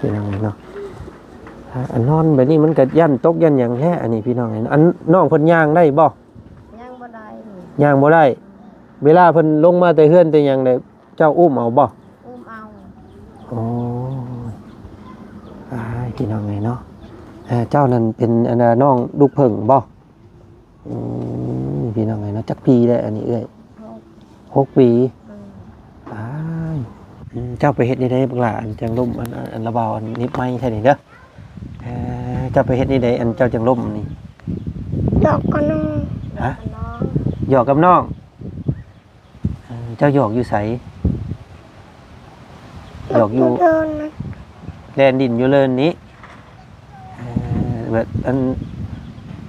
พี่น้องเนาะอันนอนแบบนี้มันก็ยันตกยันอย่างแท้อันนี้พี่น้องอันน้องเพิ่นย่างได้บ่ย่างบ่ได้ย่างบ่ได้เวลาเพิ่นลงมาแต่เฮือนแต่หยังได้เจ้าอุ้มเอาบ่อุ้มเอาอ๋อพี่น้องเนาะเจ้านั่นเป็นอันน้องลูกเพิ่งบ่พี่น้องเนาะจักปีได้อันนี้เอ้ย6 ปีเจ้าไปเฮ็ดนี่ได้บักล่ะอันจังล่มอันระบาวอันนิบไม้แท้นี่เด้อเจ้าไปเฮ็ดนี่ได้อันเจ้าจังล่มนี่หยอกกับน้องฮะหยอกกับน้องเจ้าหยอกอยู่ไสหยอกอยู่แดนดินอยู่เลินนี้แบบอัน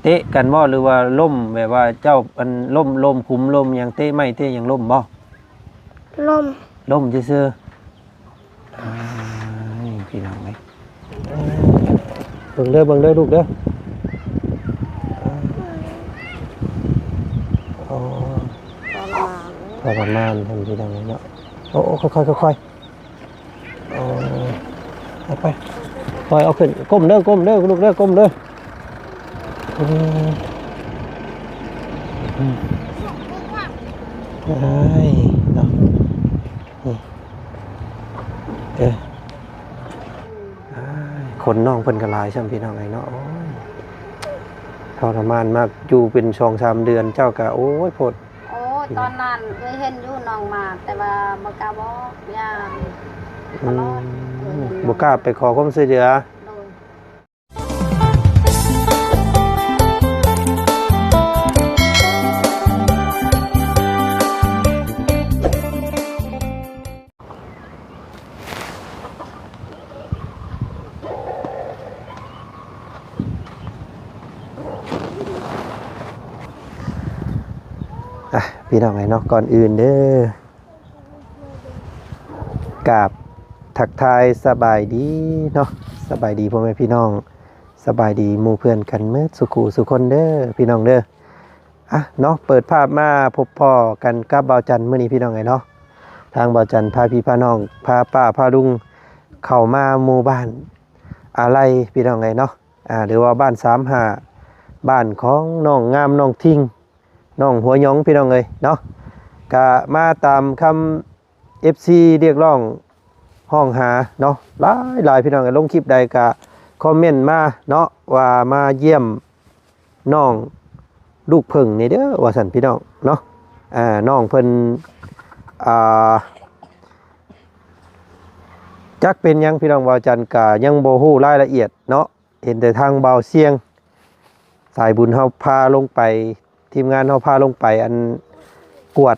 เตะกันบ่หรือว่าล่มแบบว่าเจ้าอันล่มคุมล่มยังเตะไม่เตะยังล่มบ่ล่มซื่อพี่น้องไหมเบิ่งเด้อลูกเด้อพอประมาณทำพี่น้องเนาะโอ้ค่อยไปปล่อยเอาขึ้นก้มเด้อลูกเด้อก้มเด้อเนาะคนน้องเพิ่นกระลายช่ำพี่น้องไงเนาะทรมานมากอยู่เป็น2-3 เดือนเจ้ากะโอ้ยโพดโอ้ตอนนั้นเคยเห็นอยู่น้องมาแต่ว่าบ่กล้าบอกย่างบ่กล้าไปขอความช่วยเหลือพี่น้องไงเนาะก่อนอื่นเด้อกราบทักทายสบายดีเนาะสบายดีพ่อแม่พี่น้องสบายดีหมู่เพื่อนกันเมื่อสุคนเด้อพี่น้องเด้อเนาะเปิดภาพมาพบพ่อกันกับบ่าวจันมื้อนี้พี่น้องไงเนาะทางบ่าวจันพาพี่พาน้องพาป้าพาลุงเข้ามาหมู่บ้านอะไรพี่น้องไงเนาะหรือว่าบ้าน35บ้านของน้องงามน้องทิ้งน้องหัวหยองพี่น้องเลยเนาะก็มาตามคำ FC เรียกร้องห้องหาเนาะหลายพี่น้องก็ลงคลิปใดก็คอมเมนต์มาเนาะว่ามาเยี่ยมน้องลูกเพิ่งนี่เด้อว่าสั่นพี่น้องเนาะน้องเพิ่นจักเป็นยังพี่น้องบ่าวจันก็ยังบ่ฮู้รายละเอียดเนาะเห็นแต่ทางบ่าวเสียงสายบุญเฮาพาลงไปทีมงานเขาพาลงไปอันกวด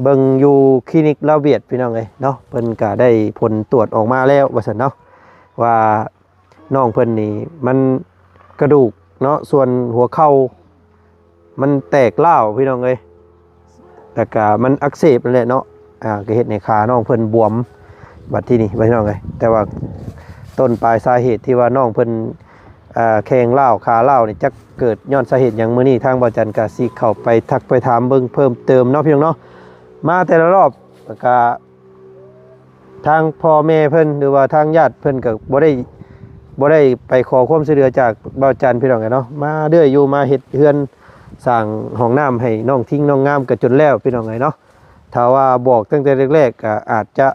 เบิงอยู่คลินิกลาเวียดพี่น้องเลยเนาะเพิ่นก็ได้ผลตรวจออกมาแล้วว่าซั่นเนาะว่าน้องเพิ่นนี่มันกระดูกเนาะส่วนหัวเข่ามันแตกร้าวพี่น้องเลยแต่ก็มันอักเสบนั่นแหละเนาะก็เฮ็ดให้ขาน้องเพิ่นบวมบัดที่นี่พี่น้องเลยแต่ว่าต้นปลายสาเหตุที่ว่าน้องเพิ่นแข้งเล่าขาเล่านี่จะเกิดย้อนสาเหตุอย่างมื้อนี้ทางบ่จันกะสิเข้าไปทักไปถามเบิ่งเพิ่มเติมเนาะพี่น้องเนาะมาแต่ละรอบก็ทางพ่อแม่เพิ่นหรือว่าทางญาติเพิ่นก็บ่ได้ไปขอความช่วยเหลือจากบ่จันพี่น้องเนาะมาเรื่อยอยู่มาเฮ็ดเฮือนสร้างห้องน้ำให้น้องทิ้งน้องงามก็จนแล้วพี่น้องเนาะถ้าว่าบอกตั้งแต่แรกๆก็อาจจะ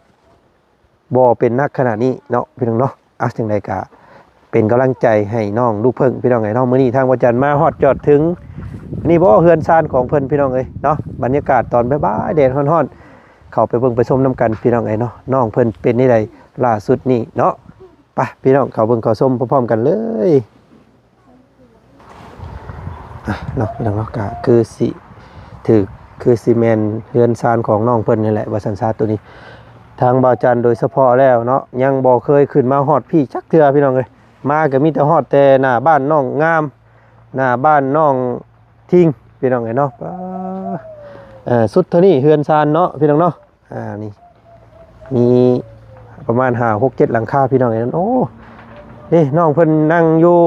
บ่เป็นนักขนาดนี้เนาะพี่น้องเนาะจังได๋ก็เป็นกำลังใจให้น้องลูกเพิ่งพี่น้องไงน้องมื้อนี้ทางวัดจันทร์มาฮอดจอดถึงนี่บ่เฮือนซานของเพิ่นพี่น้องเอ้ยเนาะบรรยากาศตอนบ่ายๆแดดร้อนๆเข้าไปเบิ่งไปชมน้ำกันพี่น้องเอ้ยเนาะน้องเพิ่นเป็นนี่ใดล่าสุดนี่เนาะไปพี่น้องเข้าเบิ่งเข้าชมพร้อมๆกันเลยเนาะพี่น้องเนาะก็คือซีเมนเฮือนซานของน้องเพิ่นนี่แหละว่าซั่นซาตัวนี้ทางบ่าวจันทร์โดยเฉพาะแล้วเนาะยังบ่เคยขึ้นมาฮอดพี่จักเทื่อพี่น้องเอ้ยมาก็มีแต่ฮอดแต่หน้าบ้านน้องงามหน้าบ้านน้องทิ้งพี่น้องเอ้ยเนาะสุดเท่านี้เฮือนซานเนาะพี่น้องเนาะนี่มีประมาณ5-6-7หลังคาพี่น้องเอ้ยโอ้นี่น้องเพิ่นนั่งอยู่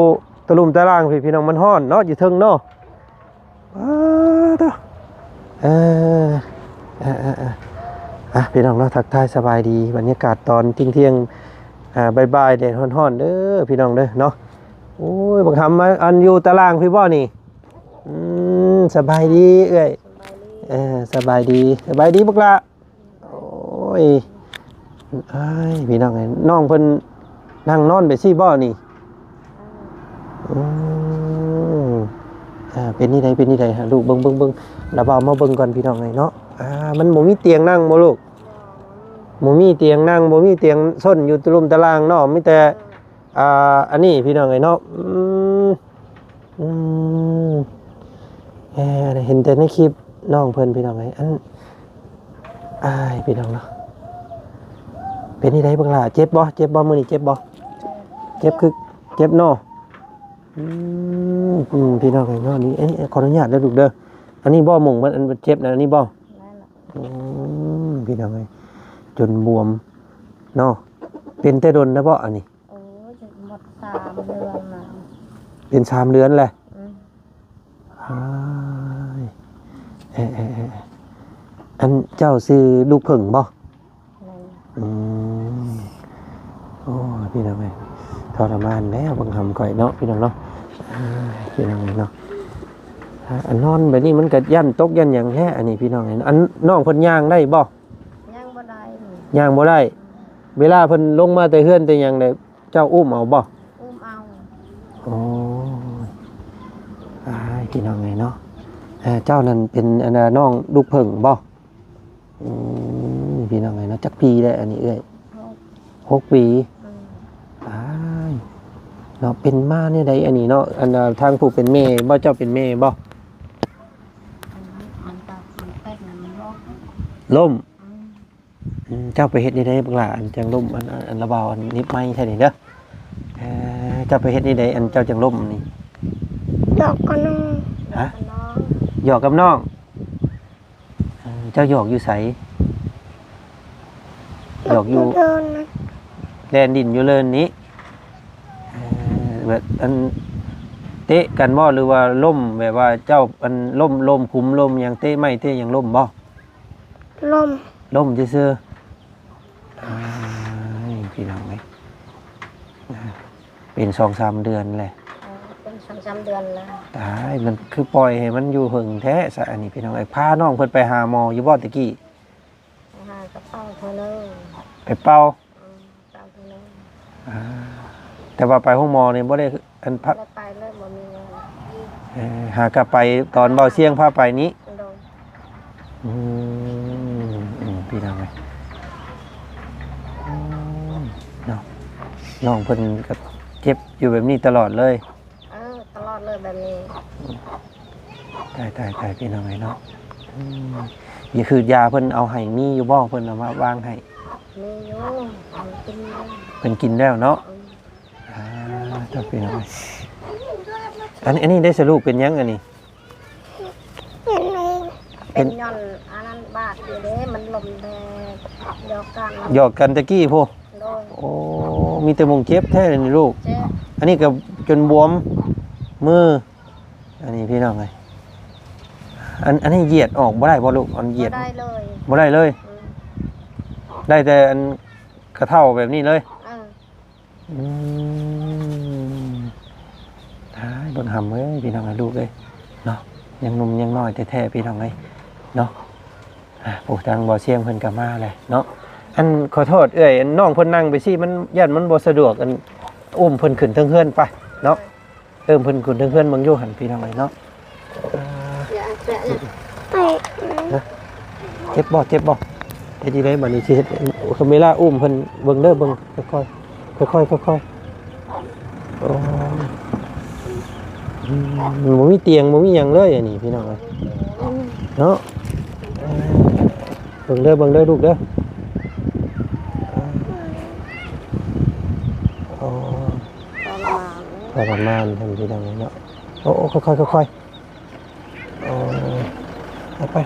ตะลุ่มตะล่างพี่น้องมันฮ้อนเนาะอยู่เทิงเนาะต่อพี่น้องเนาะทักทายสบายดีบรรยากาศตอนเที่ยง บายๆแดดร้อนๆเด้อพี่น้องเด้อเนาะโอ้ยบักคำมาอันอยู่ตารางพี่บ่นี่สบายดีเอ้ยสบายดีบักละโอ้ยอ้ายพี่น้องไงน้องเพิ่นนั่งนอนไปซี่บ่นี่เป็นนี่ใดฮะลูกเบิ่งระบามาเบิ่งก่อนพี่น้องไงเนาะมันบ่มีเตียงนั่งบ่ลูกบ่มีเตียงนั่งบ่มีเตียงส้นอยู่ตะลุมตารางเนาะมีแต่อันนี้พี่น้องไงเนาะเห็นแต่ในคลิปน้องเพิ่นพี่น้องไงอันพี่น้องเนาะเป็นนี่ใดบักล่ะเจ็บบ่มื้อนี้เจ็บบ่เจ็บคือเจ็บเนาะพี่น้องไงเนาะนี่ขออนุญาตเด้อลูกเด้ออันนี้บ่หม่งมันเจ็บนะอันนี้บ่พี่น้องไงจนบวมเนาะเป็นแต่ดนนะบ่อันนี้โอ้จะหมด3 เดือนแล้วเป็น3 เดือนแหละอันเจ้าซื้อลูกผึ่งบ่โอ้พี่น้องไงทรมานแล้วบางคำก่อยเนาะพี่น้องเนาะพี่น้องเนาะอันนอนแบบนี้มันก็ยันตกยันอย่างแท้อันนี้พี่น้องไงอันน้องเพิ่นย่างได้บ่ย่างบ่ได้เวลาเพิ่นลงมาแต่เฮือนแต่หยังได้เจ้าอุ้มเอาบ่อุ้มเอาโอ้พี่น้องไงเนาะเจ้านั่นเป็นอันน้องลูกผึ่งบ่พี่น้องไงเนาะจักปีได้อันนี้เอ้ย6 ปีเนาะเป็นมาเนี่ยใดอันนี้เนาะอันทางผู้เป็นแม่บ่เจ้าเป็นแม่บ่ล่มเจ้าไปเฮ็ดนี่ได้บักล่ะอันจังล่มอันระบาวอันนิบไม้ใช่นี่เด้อเจ้าไปเฮ็ดนี่ได้อันเจ้าจังล่มนี่หยอกกับน้องหยอกกับน้องเจ้าหยอกอยู่ไสหยอกอยู่แดนดินอยู่เลินนี้แบบอันเตะกันบ่หรือว่าล่มแบบว่าเจ้าอันล่มคุมล่มยังเตะไม่เตะยังล่มบ่ล่มซื่อพี่น้องไหมเป็น2-3 เดือนเลยเป็น2-3 เดือนแล้วตายมันคือปล่อยให้มันอยู่หึงแท้ซะอันนี้พี่น้องไอ้พาน้องเพิ่นไปหาหมออยู่บ่ตะกี้หากระเป๋าเท่านึงไปเป่าแต่ว่าไปห้องหมอนี่บ่ได้อันพักไปเลยบ่มีเงินหากลับไปตอนเบาเสียงพาไปนี้พี่น้องไงน้องเพิ่นก็เจ็บอยู่แบบนี้ตลอดเลยตลอดเลยแบบนี้ตายพี่น้องไงเนาะนี่คือยาเพิ่นเอาให้มีอยู่บ่เพิ่นเอามาวางให้มีอยู่กินเพิ่นกินแล้วเนาะถ้าพี่น้องอันนี้ได้สรุปเป็นยังอันนี้เป็นย้อนอันนั้นบาดอยู่เด้มันลมแดดหยอกกันตะกี้พ่อโอ้มีแต่มงเจ็บแท้เลยนี่ลูกอันนี้ก็จนบวมมืออันนี้พี่น้องไงอันนี้เหยียดออกบ่ได้บ่ลูกอันเหยียดบ่ได้เลยได้แต่อันกระเท่าแบบนี้เลยบนหำเอ้ยพี่น้องลูกเลยเนาะยังนุ่มยังน้อยแท้ๆพี่น้องเลยเนาะปู่ทางบ่อเสียงเพิ่นกลับมาเลยเนาะอันขอโทษเอ้ยน้องเพิ่นนั่งไปสิมันย่านมันบ่สะดวกอันอุ้มเพิ่นขึ้นเทิงเฮือนไปเนาะเพิ่นขึ้นเทิงเฮือนเบิ่งอยู่หั่นพี่น้องเลยเนาะเจ็บบ่เฮ็ดจังได๋บัดนี้สิเฮ็ดคาเมล่าอุ้มเพิ่นเบิ่งเด้อเบิ่งค่อยโอ้บ่มีเตียงบ่มีหยังเลยอันนี้พี่น้องเอ้ยเนาะเบิ่งเด้อลูกเด้อประมาณทำพี่น้องเนาะโอ้ค่อยโอ้เอาไป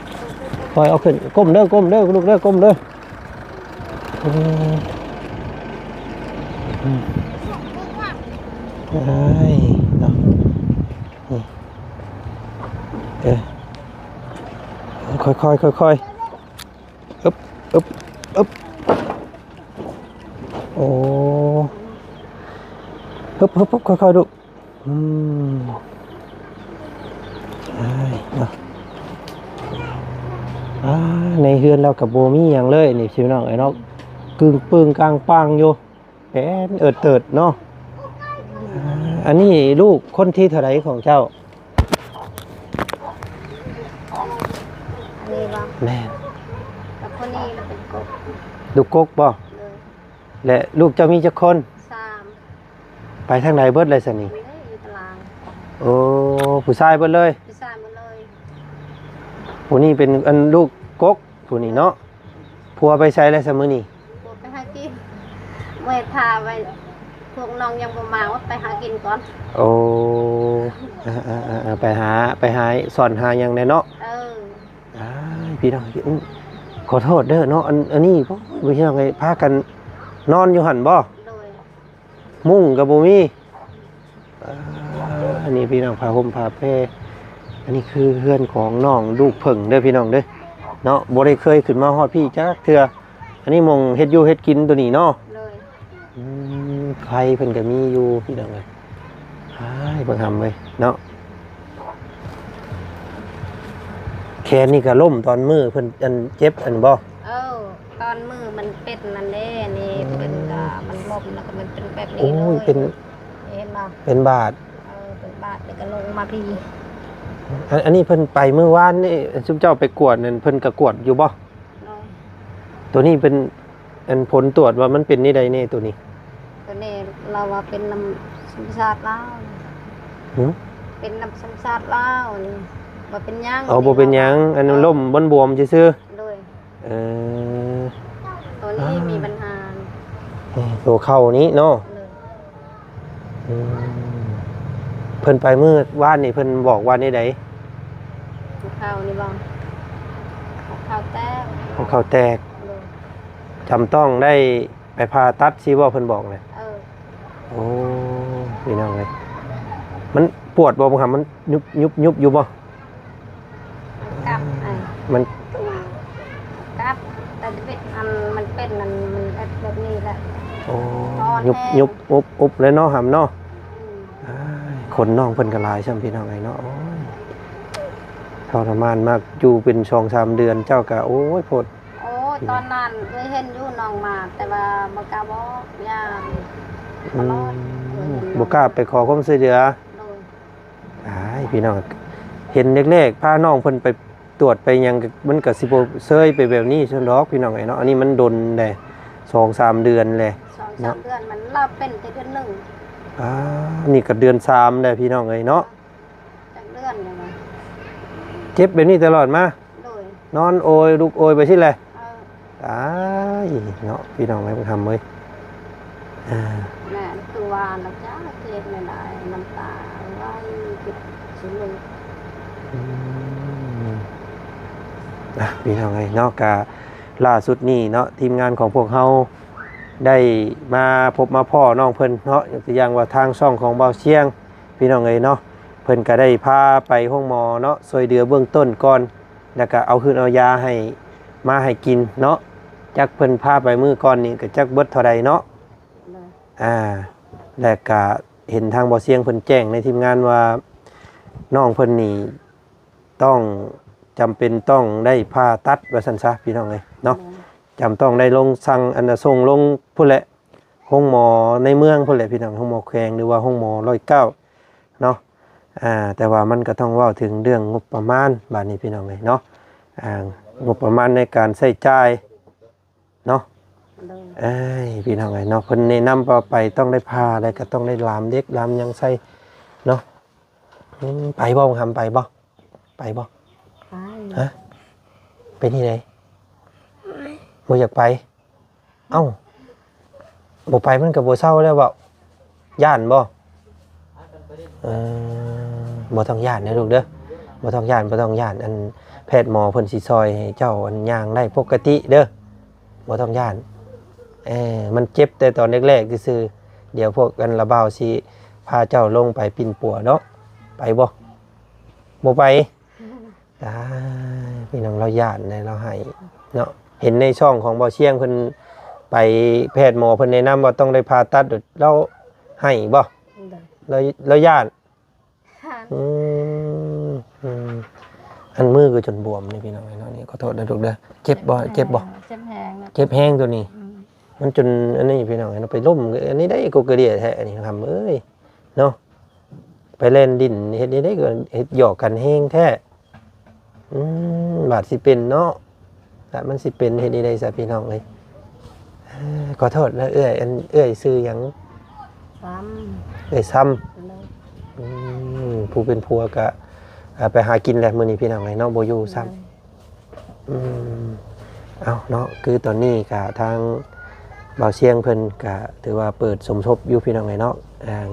ปล่อยเอาขึ้นก้มเด้อลูกเด้อก้มเด้อเนาะค่อยอึ๊บโอ้ ฮึบฮึบฮึบค่อยๆดูอืมอ้ายเนาะในเฮือนเรากับโบมี่อย่างเลยนี่พี่น้องไอ้เนาะกึ่งปึ้งกลางปังอยู่เป็นเอิดเติดเนาะอันนี้ลูกคนที่เท่าไหรของเจ้าอันนี้บ่ แม่น แล้วคนนี้เราเป็นกบ ลูกกกบ่ เลย และลูกเจ้ามีจักคน สาม ไปทางไหนเบิดเลยสนี่ เลยอยู่ตาราง โอ้ผู้ชายเบิดเลย พี่ชายหมดเลย ผู้นี้เป็นอันลูกกกผู้นี้เนาะผัวไปใช้แล้วซะมื้อนี้ พวกไปหากินเวทาไปพวกน้องยังบ่มาว่าไปหากินก่อน โอ้ไปหาสอนหาหยังแน่เนาะ อ้ายพี่น้องขอโทษเด้อเนาะอันนี้บ่พี่น้องไงพากันนอนอยู่หั่นบ่ โดย มุ้งกับบ่มีอันนี้พี่น้องพาห่มพาแพรอันนี้คือเฮือนของน้องลูกเพิ่งเด้อพี่น้องเด้อเนาะบ่ได้เคยขึ้นมาฮอดพี่จักเทื่ออันนี้หมองเฮ็ดอยู่เฮ็ดกินตัวนี้เนาะ เลย ไฟเพิ่นก็มีอยู่พี่น้องเอ้ยอ้ายเบิ่งหำเว้ยเนาะแขนนี่ก็ล้มตอนมือเพิ่นอันเจ็บอันบ่ ตอนมือมันเป็นนั่นเด้นี่เป็นมันล้มแล้วก็มันเป็นแบบนี้ โอ้ เลย เป็น เห็นบ่ เป็นบาด เป็นบาดแล้วก็ลงมาพี่ อันนี้เพิ่นไปเมื่อวานนี่ซุมเจ้าไปกวดนั่นเพิ่นก็กวดอยู่บ่ เลย ตัวนี้เป็นอันผลตรวจว่ามันเป็นนี่ใดแน่ตัวนี้ ตัวนี้เราว่าเป็นน้ำสัมชาติลาว หึ เป็นน้ำสัมชาติลาวนี่บ่เป็นหยัง เอาบ่เป็นหยังอันนั้นล้มบวมๆซื่อ เลย ๆเออ ตัวนี้มีปัญหา ตัวเข้านี้เนาะ เลย อืมเพิ่นไปเมื่อวานนี่เพิ่นบอกว่านี่ใด ข้าวนี่บ่ข้าวแต้ม ของเขาแตก เลย จำต้องได้ไปผ่าตัดสิบ่เพิ่นบอกเลย โอ้พี่น้องเลยมันปวดบ่ครับมันยุบอยู่บ่ กลับไอ้ มัน กลับแต่เป็นอันมันเป็นอันมันแบบนี้แหละ โอ้ยุบอุบเลยเนาะหำเนาะ อืม อ้ายคนน้องเพิ่นก็หลายช่ำพี่น้องไงเนาะโอ้ยทรมานมากอยู่เป็น2-3 เดือนเจ้าก็โอ้ยโพด โอ้ตอนนั้นเคยเห็นอยู่น้องมาแต่ว่าบ่กล้าบอกย่านตลอด บ่กล้าไปขอความช่วยเหลือ โดย อ้ายพี่น้องเห็นเล็กๆพาน้องเพิ่นไปตรวจไปหยังก็มันก็สิบ่เซยไปแบบนี้ซั่นดอกพี่น้องไงเนาะอันนี้มันดนแหละ2-3 เดือนแหละ 2-3 เดือนมันเราเป็นแต่เดือนหนึ่ง นี่ก็เดือน3แล้วพี่น้องเอ้ยเนาะ จากเดือนเนี่ยนะ เจ็บแบบนี้ตลอดมา โดย นอนโอยลุกโอยไปสิแหละ เออ อ้ายเนาะพี่น้องไงมันทำเว้ยอ่า แม่คือว่าเราจ้าเจ็บไม่ได้น้ำตาไหลติดสิเลย อืมพี่น้องไงเนาะกะล่าสุดนี่เนาะทีมงานของพวกเฮาได้มาพบมาพ่อน้องเพิ่นเนาะอย่างว่าทางช่องของเบาเชียงพี่น้องเอ้ยเนาะเพิ่นก็ได้พาไปห้องหมอเนาะช่วยเหลือเบื้องต้นก่อนแล้วก็เอาคืนเอายาให้มาให้กินเนาะจักเพิ่นพาไปมื้อก่อนนี่ก็จักเบิดเท่าใดเนาะ เลย แล้วก็เห็นทางเบาเชียงเพิ่นแจ้งในทีมงานว่าน้องเพิ่นนี่ต้องจำเป็นต้องได้ผ่าตัดว่าซั่นซะพี่น้องเอ้ยเนาะ จำต้องได้ลงสั่งอันส่งลงพุ่นแหละห้องหมอในเมืองพุ่นแหละพี่น้องห้องหมอแขวงหรือว่าห้องหมอ109เนาะแต่ว่ามันก็ต้องเว้าถึงเรื่องงบประมาณบาดนี้พี่น้องเอ้ยเนาะงบประมาณในการใช้จ่ายเนาะ เลย พี่น้องเอ้ยเนาะเพิ่นแนะนำว่าไปต้องได้พาอะไรก็ต้องได้ลามเด็กลามหยังใส่เนาะไปบ่ทำไปบ่ไปบ่ ไป ฮะเป็นที่ไหนบ่อยากไปเอ้าบ่ไปมันก็บ่เศร้าแล้วเว้าย่านบ่บ่ต้องย่านนะลูกเด้อบ่ต้องย่านอันแพทย์หมอเพิ่นสิซอยให้เจ้าอันย่างได้ปกติเด้อบ่ต้องย่านมันเจ็บแต่ตอนแรกๆซื่อๆเดี๋ยวพวกกันระบาวสิพาเจ้าลงไปปิ่นปัวเนาะไปบ่ไปพี่น้องเราย่านเลยเราให้เนาะเห็นในช่องของบ่อเชียงเพิ่นไปแพทย์หมอเพิ่นแนะนำว่าต้องได้ผ่าตัดเราให้บ่ แล้วญาติ ค่ะ อืมอืมอันมือก็จนบวมนี่พี่น้องไอ้เนาะนี่ขอโทษนะลูกเด้อเจ็บบ่ เจ็บแหงนะ เจ็บแห้งตัวนี้ อืม มันจนอันนี้พี่น้องไอ้เนาะไปล้มอันนี้ได้กูกระเดียแท้อันนี้ทำเอ้ยเนาะไปเล่นดินเฮ็ดนี่ได้ก็เฮ็ดหยอกกันแห้งแท้บาดสิเป็นเนาะแต่มันสิเป็นเฮ็ดนี่ได้ซะพี่น้องเอ้ยขอโทษนะเอ้ยอันเอ้ยซื้อหยัง ซ้ เอ้ยซ้ำ ำเลย ผู้เป็นผัวก็ไปหากินแหละมื้อนี้พี่น้องไอ้เนาะบ่อยู่ซ้ำเอาเนาะคือตอนนี้ก็ทางบ่าวเชียงเพิ่นก็ถือว่าเปิดสมทบอยู่พี่น้องไอ้เนาะ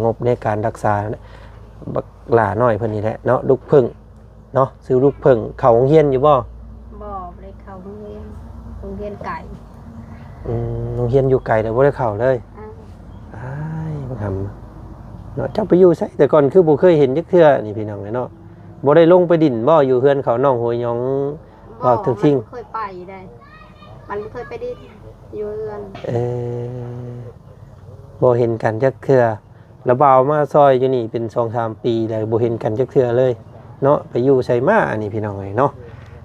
งบในการรักษาบักหลาน้อยเพิ่นนี่แหละเนาะลูกพึ่งเนาะซื้อลูกพึ่งเข้าโรงเรียนอยู่บ่ บอกเลยเขาโรงเรียนไก่ โรงเรียนอยู่ไกลแต่บ่ได้เข้าเลย อ่า อ้ายบ่ทำเนาะเจ้าไปอยู่ไสแต่ก่อนคือบ่เคยเห็นจักเทื่อนี่พี่น้องไอ้เนาะบ่ได้ลงไปดินบ่อยู่เฮือนเขาน้องห้วยหยอง บอกถึงทิ้ง มันเคยไปได้มันเคยไปดินอยู่เรือน บ่เห็นกันจักเทื่อระบาวมาซอยอยู่นี่เป็น 2-3 ปีแล้วบ่เห็นกันจักเทื่อเลยเนาะไปอยู่ไสมาอันนี้พี่น้องเอ้ยเนาะ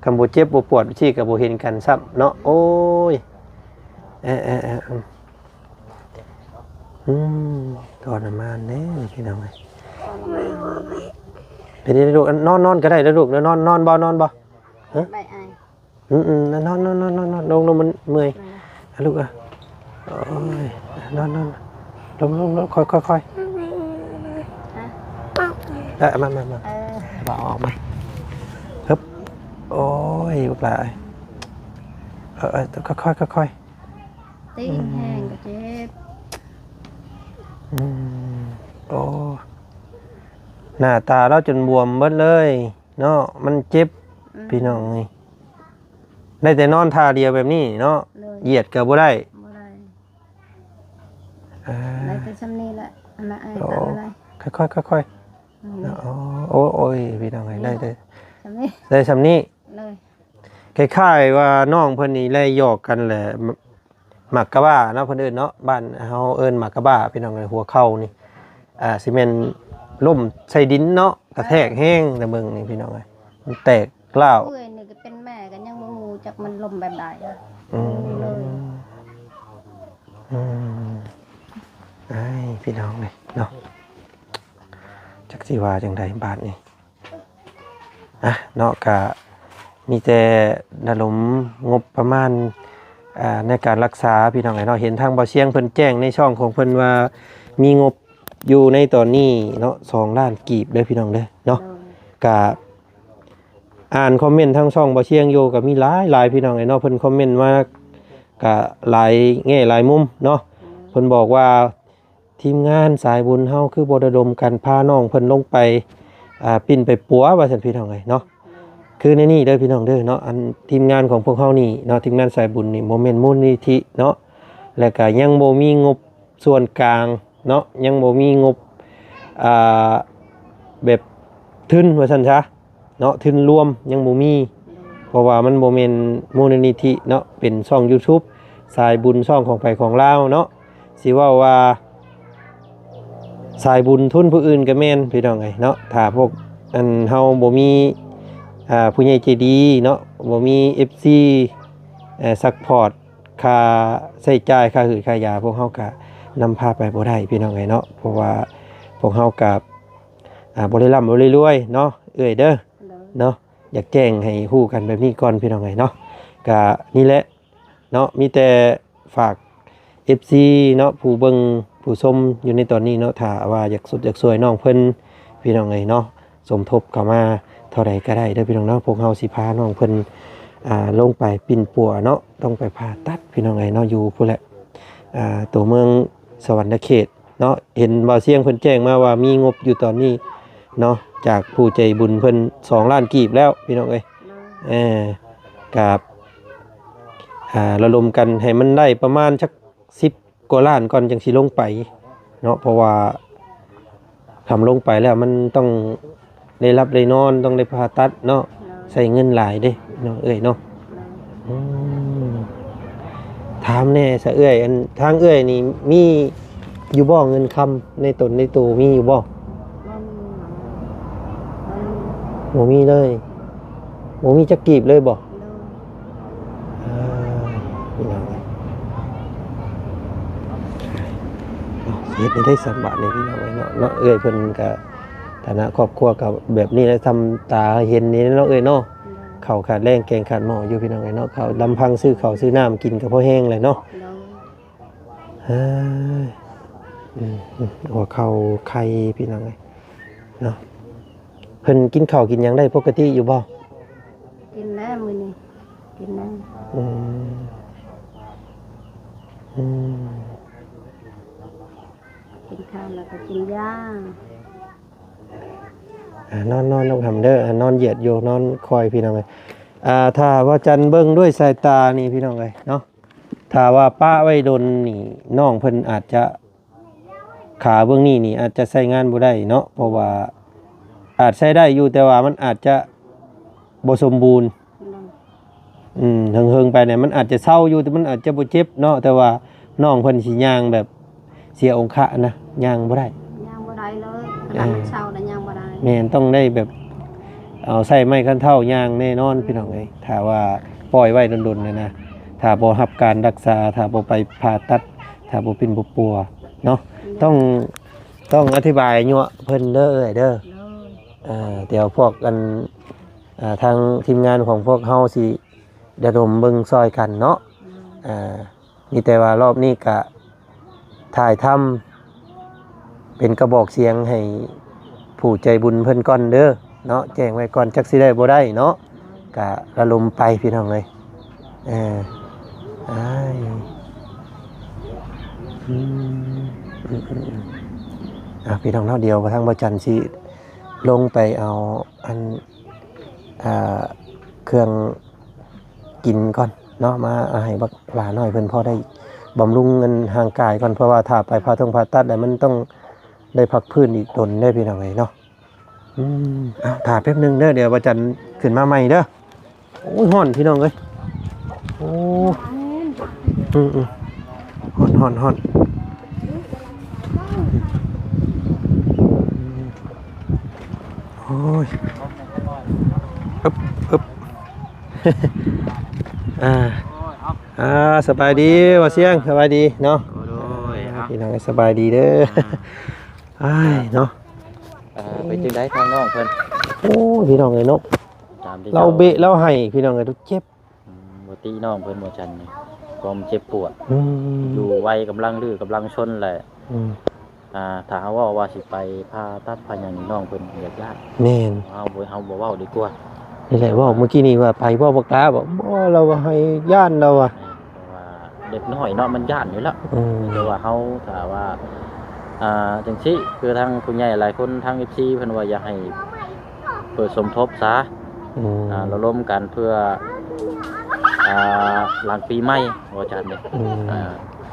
คำบ่เจ็บบ่ปวดซี่ก็บ่เห็นกันซ้ำเนาะโอ้ยทรมานแน่พี่น้องเอ้ยเป็นนี่ลูกนอนก็ได้แล้วลูกแล้วนอนบ่ฮะ ใบไอาย นอนลงมันเมื่อยลูกโอ้ยนอนลงค่อยได้มาบ่ออกมาฮึบโอ้ยลูกหลานค่อย ตีนแห้งก็เจ็บ โอ้หน้าตาเราจนบวมเบิดเลยเนาะมันเจ็บพี่น้องนี่ได้แต่นอนท่าเดียวแบบนี้เนาะ เลย เหยียดก็บ่ได้ บ่ได้ได้แต่ซ้ำนี้แหละอันละไอ้ตามอะไร ค่อยโอ้ยพี่น้องได้ ซ้ำนี้ ได้สำนี้ เลย คล้ายๆว่าน้องเพิ่นนี่ไล่หยอกกันแหละหมักกะบ้าเนาะเพิ่นเอิ้นเนาะบ้านเฮาเอิ้นหมักกะบ้าพี่น้องเอ้ยหัวเข่านี่ซีเมนต์ล่มใส่ดินเนาะกระแทกแห้งแต่เบิ่งนี่พี่น้องเอ้ยมันแตกกล้าว เอ้ยนี่ก็เป็นแม่กันยังบ่ฮู้จักมันลมแบบใดเลย ไอ้พี่น้องเลยเนาะจักสิว่าจังไดบาทนี่เนาะกะมีแต่ระดมงบประมาณในการรักษาพี่น้องเนาะเห็นทางบ่เชียงเพิ่นแจ้งในช่องของเพิ่นว่ามีงบอยู่ในตอนนี้เนาะ2 ล้านกีบเด้อพี่น้องเด้อเนาะกะอ่านคอมเมนต์ทางช่องบ่เชียงอยู่ก็มีหลายพี่น้องเนาะเพิ่นคอมเมนต์มากะหลายแง่หลายมุมเนาะเพิ่นบอกว่าทีมงานสายบุญเฮาคือบ่ระดมกันพาน้องเพิ่นลงไปปิ้นไปปัวว่าซั่นพี่น้องเนาะคือในนี่เด้อพี่น้องเด้อเนาะอันทีมงานของพวกเฮานี่เนาะทีมงานสายบุญนี่บ่แม่นมูลนิธิเนาะแล้วก็ยังบ่มีงบส่วนกลางเนาะยังบ่มีงบแบบทุนว่าซั่นซะเนาะทุนรวมยังบ่มีเพราะว่ามันบ่แม่นมูลนิธิเนาะเป็นช่อง YouTube สายบุญช่องของไปของลาวเนาะสิว่าสายบุญทุนผู้อื่นก็แม่นพี่น้องเนาะถ้าพวกอันเฮาบ่มีผู้ใหญ่ใจดีเนาะบ่มี FC ซัพพอร์ตค่าใช้จ่ายค่าหืดค่ายาพวกเฮาก็นำพาไปบ่ได้พี่น้องเนาะเพราะว่าพวกเฮากับบ่ได้ร่ำบ่ได้รวยเนาะเอ้ยเด้อเนาะอยากแจ้งให้ฮู้กันแบบนี้ก่อนพี่น้องเนาะก็นี่แหละเนาะมีแต่ฝาก FC เนาะผู้เบิ่งผู้ชมอยู่ในตอนนี้เนาะถ้าว่าอยากสุดอยากสวยน้องเพิ่นพี่น้องเนาะสมทบเข้ามาเท่าใดก็ได้เด้อพี่น้องเนาะพวกเฮาสิพาน้องเพิ่นลงไปปิ่นปัวเนาะต้องไปผ่าตัดพี่น้องเนาะอยู่พุ่นแหละตัวเมืองสวรรณเขตเนาะเห็นบ่าวเสียงเพิ่นแจ้งมาว่ามีงบอยู่ตอนนี้เนาะจากผู้ใจบุญเพิ่น2 ล้านกีบแล้วพี่น้องกับระดมกันให้มันได้ประมาณสัก10 กว่าล้านก่อนจังสิลงไปเนาะเพราะว่าทำลงไปแล้วมันต้องได้รับได้นอนต้องได้ผ่าตัดเนาะใส่เงินหลายเด้เนาะเนาะถามแน่ซะอันทางนี่มีอยู่บ่เงินคำในตนในตัวมีอยู่บ่ บ่มีเลยบ่มีจักกีบเลยบ่ โดย พี่น้องเฮ็ดได้3บาทนี่พี่น้องเนาะเอ้ยเพิ่นก็ฐานะครอบครัวก็แบบนี้แล้วทำตาเห็นนี่เนาะเอ้ยเนาะ โดย ข้าวขาดแรงแกงขาดหม้ออยู่พี่น้องเนาะข้าวลำพังซื้อข้าวซื้อน้ำกินก็พอแห้งเลยเนาะ โดย เฮ้ยหัวข้าวไข่พี่น้องเนาะเพิ่นกินข้าวกินหยังได้ปกติอยู่บ่ กินแล้วมื้อนี้กินแล้ว อืมอืม กินข้าวแล้วก็กินยาน อนต้องทำเด้อนอนเหยียดอยู่นอนคอยพี่น้องเลยถ้าว่าจันเบิ่งด้วยสายตานี่พี่น้องเลยเนาะถ้าว่าป้าไว้ดนนี่น้องเพิ่นอาจจะขาเบื้องนี้นี่อาจจะใช้งานบ่ได้เนาะเพราะว่าอาจใช้ได้อยู่แต่ว่ามันอาจจะบ่สมบูรณ์ โดย เฮิงๆไปเนี่ยมันอาจจะเศร้าอยู่แต่มันอาจจะบ่เจ็บเนาะแต่ว่าน้องเพิ่นสิย่างแบบเสียองค์ะนะย่างบ่ได้ ย่างบ่ได้เลยขนาดมันเช้าแล้วย่างบ่ได้ แม่นต้องได้แบบเอาใส่ไม้คันเท่าย่างแน่นอนพี่น้องเอ้ยถ้าว่าปล่อยไว้ดนๆนะถ้าบ่รับการรักษาถ้าบ่ไปผ่าตัดถ้าบ่เป็นบ่ปัวเนาะต้องอธิบายยั่วเพิ่นเด้อเอ้ยเด้อ โดย เดี๋ยวพวกกันทางทีมงานของพวกเฮาสิระดมเบิ่งซอยกันเนาะนี่แต่ว่ารอบนี้ก็ถ่ายทำเป็นกระบอกเสียงให้ผู้ใจบุญเพิ่นก่อนเด้อเนาะแจ้งไว้ก่อนจักสิได้บ่ได้เนาะก็ระลมไปพี่น้องเลยอ้ายพี่น้องเท่าเดียวกระทั่งบ่จันทร์สิลงไปเอาอันเครื่องกินก่อนเนาะมาให้บักหลาน้อยเพิ่นพอได้บำรุงเงินห่างกายก่อนเพราะว่าถ้าไปผ่าตัดแล้วมันต้องได้พักพื้นอีกตนได้พี่น้องเลยเนาะถ่ายแป๊บนึงเด้อเดี๋ยวบ่จันทร์ขึ้นมาใหม่เด้อโอ้ยฮ้อนพี่น้องเอ้ยโอ้ฮ้อนโอ้ยอึบ สบายดีว่าเสียงสบายดีเนาะพี่น้องสบายดีเด้อเนาะไปจึงได้ทางน้องเพิ่น โอ้พี่น้องเอ้ยเนาะเราเบะเราให้พี่น้องเอ้ยทุกเจ็บ บ่ตีน้องเพิ่นบ่จันนี่ความเจ็บปวด อ อยู่วัยกำลังดื้อกำลังชนแหละ ถ้าว่าสิไปผ่าตัดผ่าหยังนี่น้องเพิ่นอยากญาติ แม่น เฮาบ่เว้าดีกว่า นี่แหละว่าเมื่อกี้นี่ว่าไปพ่อบ่กล้าบอกบ่เราว่าให้ย่านเราอ่ะ เพราะว่าเด็กน้อยเนาะมันย้านอยู่แล้วแต่ว่าเฮาถ้าว่าจังซี่คือทางผู้ใหญ่หลายคนทาง FC เพิ่นว่าอยากให้เปิดสมทบซะเราร่วมกันเพื่อหลังปีใหม่ว่าจันเด้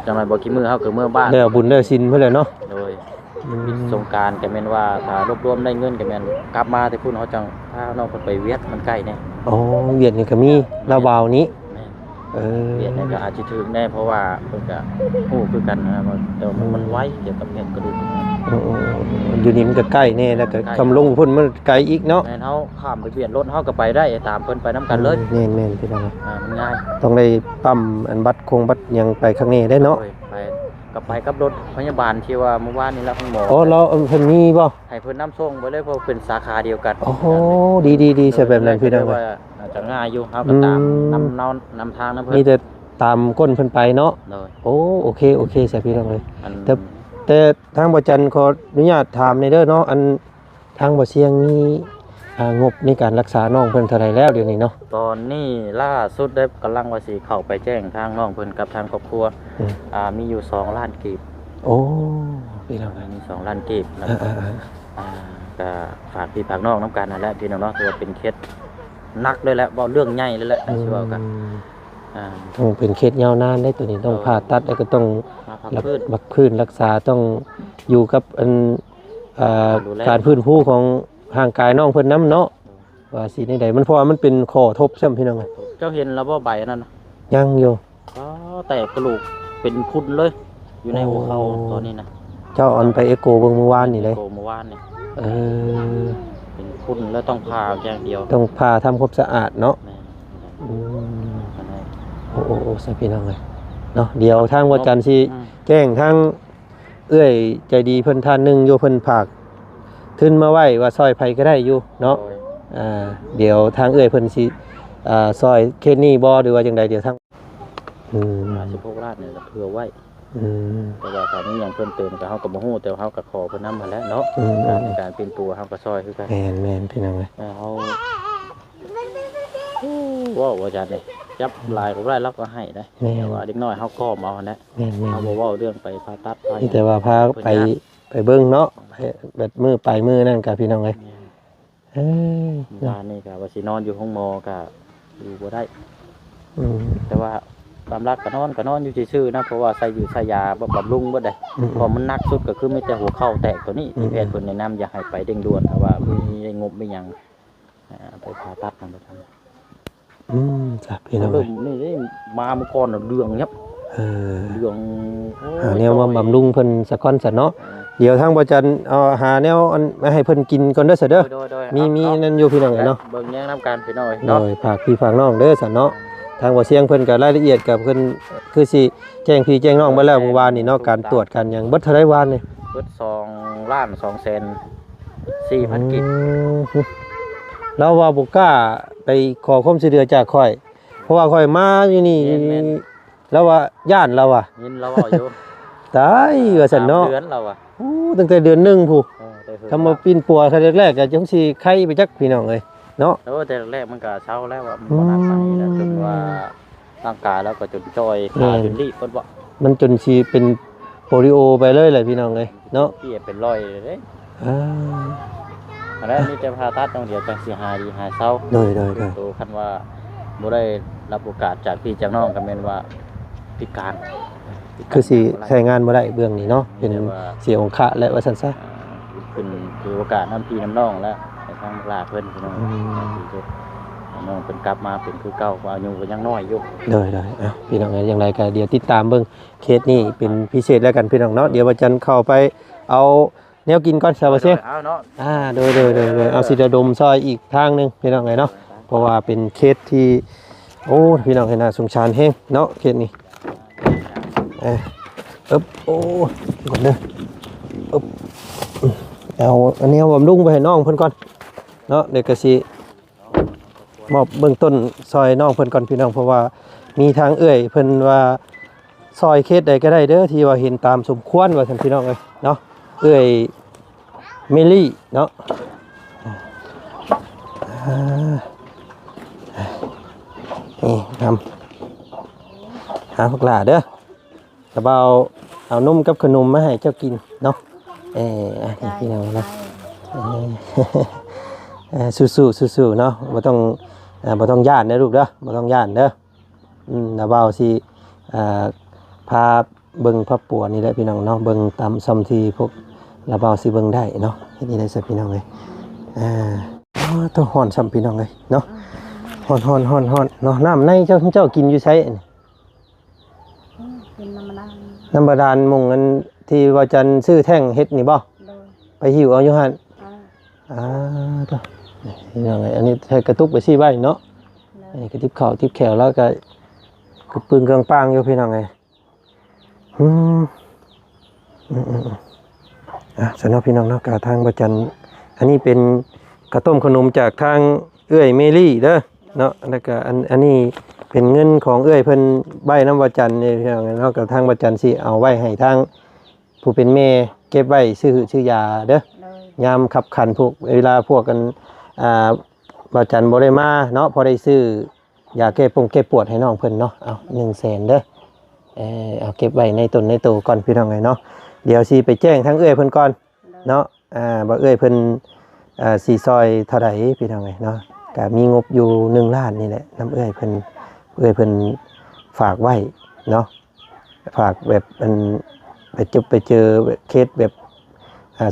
จังได๋บ่กี่มื้อเฮาก็มื้อบ้าน แล้วบุญแล้วศีลเพิ่นแหละเนาะ โดยสงกรานต์ก็แม่นว่าถ้ารวบรวมได้เงินก็แม่นกลับมาแต่พุ่นเขาจังพาน้องเพิ่นไปเวียดมันใกล้แน่ อ๋อเวียดนี่ก็มีลาวบาวนี้ แม่น เออ เวียดนี่ก็อาจสิถึงแน่เพราะว่าเพิ่นก็ฮู้คือกันนะว่าแต่ว่ามันไวเกี่ยวกับแผ่นกระดูก อยู่นี่มันก็ใกล้แน่แล้วก็คำลงพุ่นมันไกลอีกเนาะ แม่นเฮาข้ามไปเวียดรถเฮาก็ไปได้ตามเพิ่นไปนํกันเลย แม่นๆพี่น้อง มันง่าย ต้องได้ปั๊มอันบัตรหยังไปข้างนี้ได้เนาะ ไปกับรถพยาบาลที่ว่าเมื่อวานนี้แล้วคุณหมอ อ๋อเราเพิ่นมีบ่ ให้เพิ่นนำส่งไปเลยเพราะเป็นสาขาเดียวกัน โอ้โหดีๆๆใช่แบบนั้นพี่น้อง ว่าอาจจะง่ายอยู่เฮาก็ตามนำทางนำเพิ่น มีแต่ตามก้นเพิ่นไปเนาะ เลย โอ้โอเคใช่พี่น้องเลยแต่ทางบ่จันขออนุญาตถามในเด้อเนาะอันทางบ่เสียงมีงบในการรักษาน้องเพิ่นเท่าไหร่แล้วเดี๋ยวนี้เนาะ ตอนนี้ล่าสุดได้กำลังว่าสิเข้าไปแจ้งทางน้องเพิ่นกับทางครอบครัวมีอยู่2ล้านกีบ โอ้พี่น้อง มี2ล้านกีบแล้วก็ฝากพี่ฝากน้องนำกันนั่นแหละพี่น้องเนาะถือว่าเป็นเคสหนักเลยแหละบ่เรื่องใหญ่เลยแหละสิว่ากันต้องเป็นเคสยาวนานได้ตัวนี้ต้องผ่าตัดแล้วก็ต้องบักพื้นรักษาต้องอยู่กับการพื้นผู้ของร่างกายน้องเพิ่นน้ำเนาะว่าสิในใดมันเพราะว่ามันเป็นข้อทบซ้ำพี่น้องเจ้าเห็นแล้วบ่ใบนั่นน่ะ ยังอยู่แตกกระดูกเป็นพุนเลยอยู่ในหัวเข่าตอนนี้นะ เจ้าออนไปเอ็กโกเบิ่งเมื่อวานนี่เลย เมื่อวานนี่เป็น พุ่นแล้วต้องพาอย่างเดียว ต้องพาทำความสะอาดเนาะ แม่น อืม อันนั้น โอ้โอ้ใส่พี่น้องเลยเนาะเดี๋ยวทางวัดจันทร์สิ อืม แจ้งทางเอื้อยใจดีเพิ่นท่านหนึงอยู่เพิ่นฝากขึ้นมาไว้ว่าซอยไผก็ได้อยู่เนาะ โดย เดี๋ยวทางเอื้อยเพิ่นสิซอยเคสนี้บ่หรือว่าจังใดเดี๋ยวทางอืม 56ล้านเนี่ยก็เผื่อไว้ อืม แต่ว่าถ้ามีหยังเพิ่มเติมก็เฮาก็บ่ฮู้แต่ว่าเฮาก็ขอเพิ่นนำมาแล้วเนาะ อืม ในการเป็นตัวเฮาก็ซอยคือกัน แม่นพี่น้องเลย เฮาว้าวอาจารย์นี่จับลายก็ได้แล้วก็ให้ได้ แม่ แต่ น ว่าเด็กน้อยเฮาก็เอาหั่นแหละ แม่น เฮาบ่เว้าเรื่องไปผ่าตัดไป นี่แต่ว่าพาไปเบิ่งเนาะให้แบบมือไปมือนั่นกับพี่น้องเลยเอ้ย บ้านนี่ก็ว่าสินอนอยู่ห้องหมอก็อยู่บ่ได้ อืม แต่ว่าตามรักก็นอนอยู่ซื่อๆนะเพราะว่าใส่อยู่ใส่ยาบำรุงบ่ได้ พอมันหนักสุดก็คือมีแต่หัวเข่าแตกตัวนี้ที่แพทย์เพิ่นแนะนำอยากให้ไปเร่งด่วนแต่ว่ามีงบมีหยังไปผ่าตัดมันไปทำ จ้ะพี่น้องเล เริ่ ย มนี่มาเมื่อก่อนน่ะเรื่องยับ เออ เรื่อง หาแนวมาบำรุงเพิ่นสักก้อนสันเนาะเดี๋ยวทางบ่จันเอาหาแนวอันมาให้เพิ่นกินก่อนเด้อซะเด้อ โดย มีนั่นอยู่พี่น้องเอ้ยเนาะ เบิ่งแย่งน้ำกันพี่น้อย โด เนาะ ยฝากพี่ฝากน้องเด้อสันเนาะทางบ่เสียงเพิ่นก็รายละเอียดกับเพิ่นคือสิแจ้งพี่แจ้งน้องเบิดแล้วเมื่อวานนี่เนาะการตรวจกันหยังเบิดเท่าไดวานนี่ เบิด2ล้าน2แสน4,000กิจ เราว่าบ่กล้าไปขอความช่วยเหลือจากข่อย เพราะว่าข่อยมาอยู่นี่แล้วว่าย่านเราอ่ะ ยินเราเอาอยู่ ตายว่าซั่นเนาะ 3เดือนเราอ่ะ โอ้ตั้งแต่เดือนหนึงพู้ แต่เพิ่น คำว่าปีนปัวครั้งแรกๆก็จังสิไข่ไปจักพี่น้องเอ้ยเนาะ แล้วแต่แรกมันก็เช้าแล้วว่ามันบ่นักไปแล้วจนว่าร่างกายแล้วก็จนจอยขาจนรีบเพิ่นบ่ มันจนสิเป็นโปลิโอไปเลยแหละพี่น้องเอ้ยเนาะ เปียเป็นรอยเลยเด้ อ่า อันนั้นมีแต่ผ่าตัดอย่างเดียวจังสิหายดีหายเศร้า โดย โตคันว่าบ่ได้รับโอกาสจากพี่จากน้องก็แม่นว่าพิการ คือสิใช้งานบ่ได้เบื้องนี้เนาะเป็นเสียองค์คะและว่าซั่นซะ ขึ้นคือโอกาสน้ำพี่น้ำน้องแล้วในทางลาเพิ่นพี่น้องที่สุดน้องเพิ่นกลับมาเป็นคือเก่าว่าอายุก็ยังน้อยอยู่ โดยพี่น้องเอ้ยอย่างไรก็เดี๋ยวติดตามเบิ่งเคสนี้เป็นพิเศษแล้วกันพี่น้องเนาะเดี๋ยววันจันทร์เข้าไปเอาแนวกินก่อนซะบ่เสียง เอาเนาะ โดยเอาสิระดมซอยอีกทางหนึงพี่น้องเอ้ยเนาะเพราะว่าเป็นเคสที่โอ้พี่น้องเอ้ยน่าสงสารแฮงเนาะเคสนี้โอ้ก่อนเด้อเอาอันนี้เอาบำรุงไปให้น้องเพิ่นก่อนเนาะเดี๋ยวก็สิมอบเบื้องต้นซอยน้องเพิ่นก่อนพี่น้องเพราะว่ามีทางเอื้อยเพิ่นว่าซอยเคสใดก็ได้เด้อที่ว่าเห็นตามสมควรว่าซั่นพี่น้องเอ้ยเนาะเอื้อยเมลี่เนาะนี่ทำหาพวกหลาเด้อตะเบาเอานมกับขนมมาให้เจ้ากินเนาะนี่พี่น้องนะสู้ๆเนาะบ่ต้องย่านนะลูกเด้อบ่ต้องย่านเด้อตะเบาสิพาเบิ่งพระปัวนี่แหละพี่น้องเนาะเบิ่งตามซ้ำที่พวกตะเบาสิเบิ่งได้เนาะเฮ็ดนี่ได้ซะพี่น้องเอ้ยต้องฮ้อนซ้ำพี่น้องเอ้ยเนาะฮ้อนเนาะน้ำในเจ้ากินอยู่ไส กินน้ำมัน น้ำบาดาลหมงอันที่ว่าจันซื้อแท่งเฮ็ดนี่บ่ โดย ไปหิวเอาอยู่หั่น เอา ตัวนี่ยังไงอันนี้ใช้กระตุกไปซี่ใบเนาะ เลย อันนี้กระติบเข่าติบแขวแล้วก็กระปืนเครื่องปางอยู่พี่น้องไงสำหรับพี่น้องเนาะกาทางประจันอันนี้เป็นกระต้มขนมจากทางเอื้อยเมลี่เด้อเนาะแล้วก็อันนี้เป็นเงินของเอื้อยเพิ่นใบน้ำประจันนี่พี่น้องเนาะกับทางประจันสิเอาไว้ให้ทางผู้เป็นแม่เก็บไว้ซื้อยาเด้อ เลย ยามขับขันพวกเวลาพวกกันบาจันบ่ได้มาเนาะพอได้ซื้อยาแก้ปวดให้น้องเพิ่นเนาะเอา100,000เด้อเอาเก็บไว้ในตนในโตก่อนพี่น้องไงเนาะเดี๋ยวสิไปแจ้งทั้งเอื้อยเพิ่นก่อนเนาะบ่เอื้อยเพิ่นสิซอยเท่าใดพี่น้องไงเนาะก็มีงบอยู่1ล้านนี่แหละน้ำเอื้อยเพิ่นฝากไว้เนาะฝากแบบมันไปเจอเคสแบบ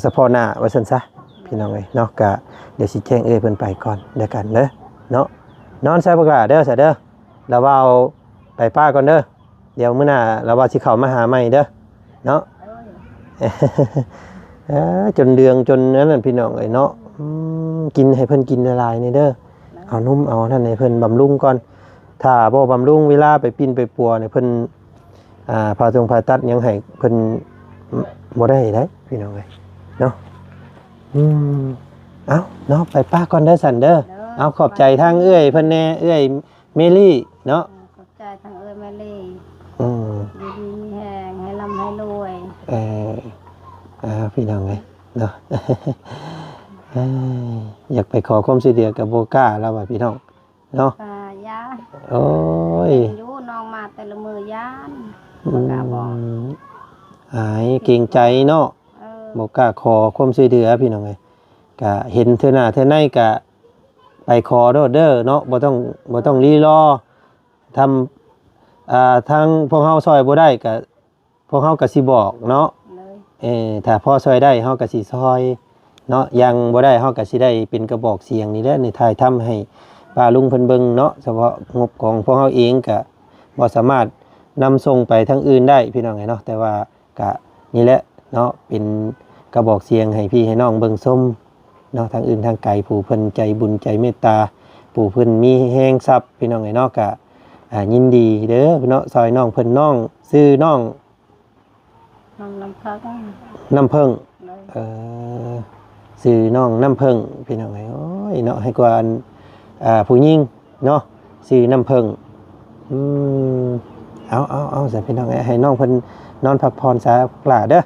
เฉพาะหน้าว่าซั่นซะพี่น้องเอ้ยเนาะก็เดี๋ยวสิแจ้งเอ้ยเพิ่นไปก่อนเดี๋ยวกันเด้อเนาะนอนใส่ปากกาเด้อซะเด้อแล้วว่าเอาไปป้าก่อนเด้อเดี๋ยวมื้อหน้าเราว่าสิเข้ามาหาใหม่เด้อเนาะ จนเดืองจนนั้นน่ะพี่น้องเอ้ยเนาะ กินให้เพิ่นกินละลายนี่เด้อเอานุ่มเอานั่นให้เพิ่นบำรุงก่อนถ้าบ่บำรุงเวลาไปปิ้นไปปัวเนี่ยเพิ่นผ่าตัดยังให้เพิ่นบ่ได้เด้พี่น้องเอ้ยเนาะเอาเนาะไปป้าก่อนเด้อสันเด้อเอาขอบใจทางเอื้อยเพิ่นแน่เอื้อยเมลี่เนาะขอบใจทางเอ้ยแม่ลี่ อืม ดีมีแหงให้ร่ำให้รวย พี่น้องเอ้ยเนาะ อยากไปขอความช่วยเหลือกับโบก้าแล้วว่าพี่น้องเนาะ ปลายา โอ้ย อยู่น้องมาแต่ละมือยาน หายเก่งใจเนาะโบก้าขอความช่วยเหลือพี่น้องเอ้ยก็เห็นเธอหน้าเธอในก็ไปขอเด้อเนาะบ่ต้องรีรอทำทางพวกเฮาซอยบ่ได้ก็พวกเฮาก็สิบอกเนาะถ้าพอซอยได้เฮาก็สิซอยเนาะยังบ่ได้เฮาก็สิได้เป็นกระบอกเสียงนี่แหละในถ่ายทำให้ป้าลุงเพิ่นเบิ่งเนาะเฉพาะงบของพวกเฮาเองก็บ่สามารถนำส่งไปทางอื่นได้พี่น้องเนาะแต่ว่าก็นี่แหละเนาะเป็นกระบอกเสียงให้พี่ให้น้องเบิ่งส้มเนาะทางอื่นทางไกลผู้เพิ่นใจบุญใจเมตตาผู้เพิ่นมีแฮงทรัพย์พี่น้องเนาะก็ยินดีเด้อเนาะซอยน้องเพิ่นน้องซื้อน้องน้ำพัก น้ำเพิ่งซื้อน้องน้ำเพิ่งพี่น้องโอ้ยเนาะให้กว่าผู้หญิงเนาะซื้อน้ำเพิ่งเอาใส่พี่น้องให้น้องเพิ่นนอนพักผ่อนซะกล้าเด้อ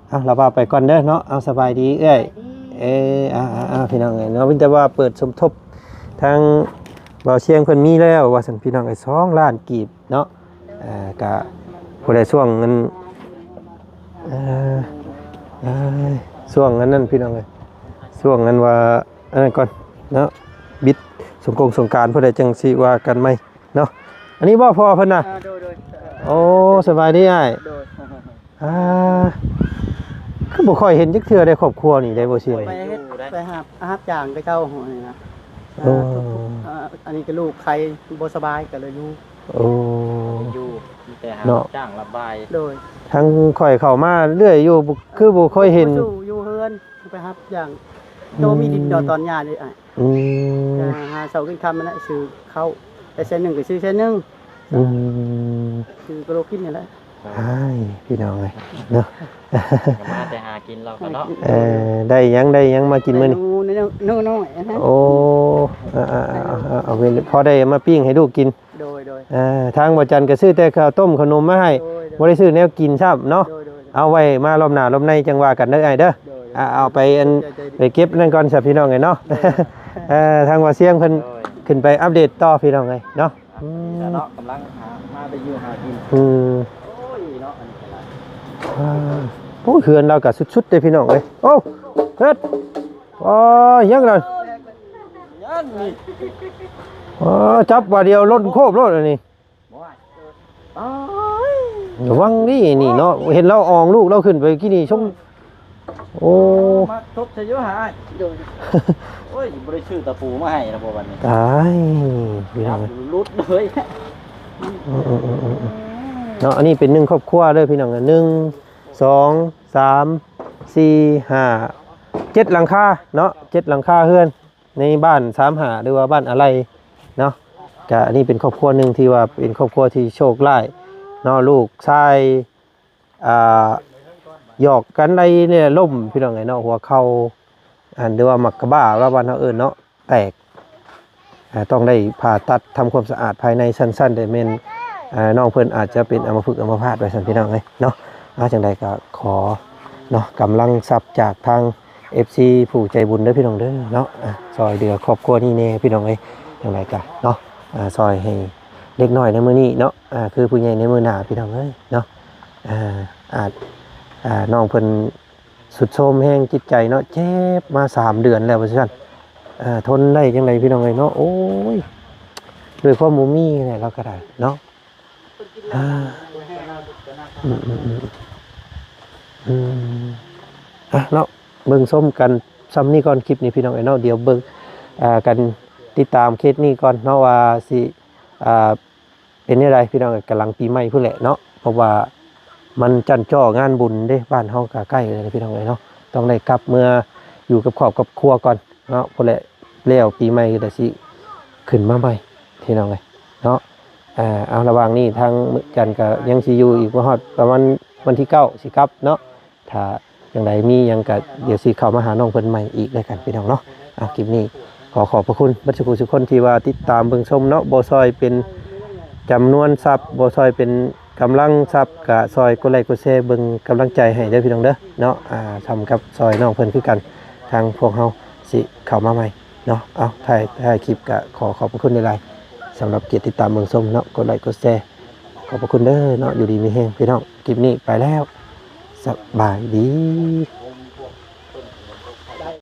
เอาเราว่าไปก่อนเด้อเนาะเอาสบายดีเอ้ยพี่น้องเนาะวินแต่ว่าเปิดสมทบทางเบาเชียงเพิ่นมีแล้วว่าซั่นพี่น้อง2 ล้านกีบเนาะก็ผู้ใดช่วงเงินช่วงนั้นพี่น้องช่วงนั้นว่าอันนั้นก่อนเนาะบิดสงกรานต์ผู้ใดจังสิว่ากันไหมเนาะอันนี้บ่พอเพิ่นน่ะโอ้สบายดีอ้ายคือบ่ค่อยเห็นจักเทื่อได้ครอบครัวนี่ได้บ่เชียงไปหาจ่างไปเจ้าหอยนะอันนี้ก็ลูกใครบ่สบายก็เลยลูกอยู่แต่หาจ้างระบายโดยทั้งข่อยเข้ามาเรื่อยอยู่คือบ่ค่อยเห็นอยู่เฮือนไปครับอย่างโตมีดินดอตอนหญ้าเลยหาเสาขึ้นคำมันน่ะซื้อเข้าแต่เส้นหนึ่งก็ซื้อเส้นหนึ่งซื้อกะโลกินนี่แหละพี่น้องเลยเนาะมาแต่หากินเราก็เนาะได้ยังมากินมื้อนี้น้อยโอ้เอาไปพอได้มาปิ้งให้ลูกกินโดยทางบ่จันก็ซื้อแต่ข้าวต้มขนมมาให้บ่ได้ซื้อแนวกินครับเนาะเอาไว้มารอบหน้ารอบในจังว่ากันเด้อไอ้เด้อเอาไปไปเก็บนั่นก่อนซะพี่น้องเนาะทางว่าเสียงเพิ่นขึ้นไปอัปเดตต่อพี่น้องเนาะเนาะกำลังมาไปอยู่หากินโอ้ยเนาะโอ้เฮือนเราก็สุดๆเด้พี่น้องเอ้ยโอ้เฮ็ดยังนั่นจับว่าเดียวรถโคบรถอันนี้ระวังดินี่เนาะเห็นเราอองลูกเราขึ้นไปกี่นี่ชมโอ้มาทบใส่เยอะหาโอ้ยบริชื่อตะปูมาให้นะพวกวันนี้ตายพี่น้องรุดเลยเนาะอันนี้เป็น1ครอบครัวเลยพี่น้อง1 2 3 4 5 7หลังคาเนาะ7หลังคาเฮือนในบ้าน3หาหรือว่าบ้านอะไรเนาะก็อันนี้เป็นครอบครัวนึงที่ว่าเป็นครอบครัวที่โชคร้ายเนาะลูกชายหยอกกันได้เนี่ยล่มพี่น้องเนาะหัวเข่าหรือว่ามักกะบ้าว่าบ้านเฮาเอิ้นเนาะแตกต้องได้ผ่าตัดทำความสะอาดภายในสั้นๆแต่แม่นน้องเพิ่นอาจจะเป็นอัมพฤกษ์อัมพาตไปซั่นพี่น้องเนาะจังได๋ก็ขอเนาะกำลังทรัพย์จากทาง FC ผู้ใจบุญเด้อพี่น้องเด้อเนาะซอยเดือครอบครัวนี้แน่พี่น้องจังได๋ก็เนาะซอยให้เล็กน้อยในมื้อนี้เนาะคือผู้ใหญ่ในมื้อหน้าพี่น้องเนาะอาจน้องเพิ่นสุดโทรมแห้งจิตใจเนาะเจ็บมา3 เดือนแล้วว่าซั่นทนได้จังได๋พี่น้องเนาะโอ้ยด้วยความบ่มีนี่เราก็ได้เนาะเนาะเบิ่งส้มกันซ้ำนี้ก่อนคลิปนี้พี่น้องเนาะเดี๋ยวเบิ่งกันติดตามเคสนี้ก่อนเนาะว่าสิเป็นจังไดพี่น้องกำลังปีใหม่พุ่นแหละเนาะเพราะว่ามันจันจ้องานบุญเด้บ้านเฮาก็ใกล้เลยพี่น้องเนาะต้องได้กลับเมื่ออยู่กับครอบครัวก่อน เนาะพุ่นแหละแล้วปีใหม่ก็สิขึ้นมาใหม่พี่น้องเอ้ยเนาะเอาระหว่างนี้ทางมื้อจันทร์ก็ยังสิอยู่อีกบ่ฮอดประมาณวันที่9สิกลับเนาะถ้าจังไดมีหยังก็เดี๋ยวสิเข้ามาหาน้องเพิ่นใหม่อีกแล้วกันพี่น้องเนาะคลิปนี้ขอขอบพระคุณเบัดทุกคนที่ว่าติดตามเบิ่งชมเนาะบ่ซอยเป็นจำนวนทรัพย์บ่ซอยเป็นกำลังทรัพย์ก็ซอยกดไลค์กดแชร์เบิ่งกำลังใจให้เด้อพี่น้องเด้อเนาะทำกับซอยน้องเพิ่นคือกันทางพวกเฮาสิเข้ามาใหม่เนาะเอาถ่ายคลิปก็ขอขอบพระคุณหลายๆสำหรับเกียรติติดตามเบิ่งชมเนาะกดไลค์กดแชร์ขอบพระคุณเด้อเนาะอยู่ดีมีแฮงพี่น้องคลิปนี้ไปแล้วสบายดี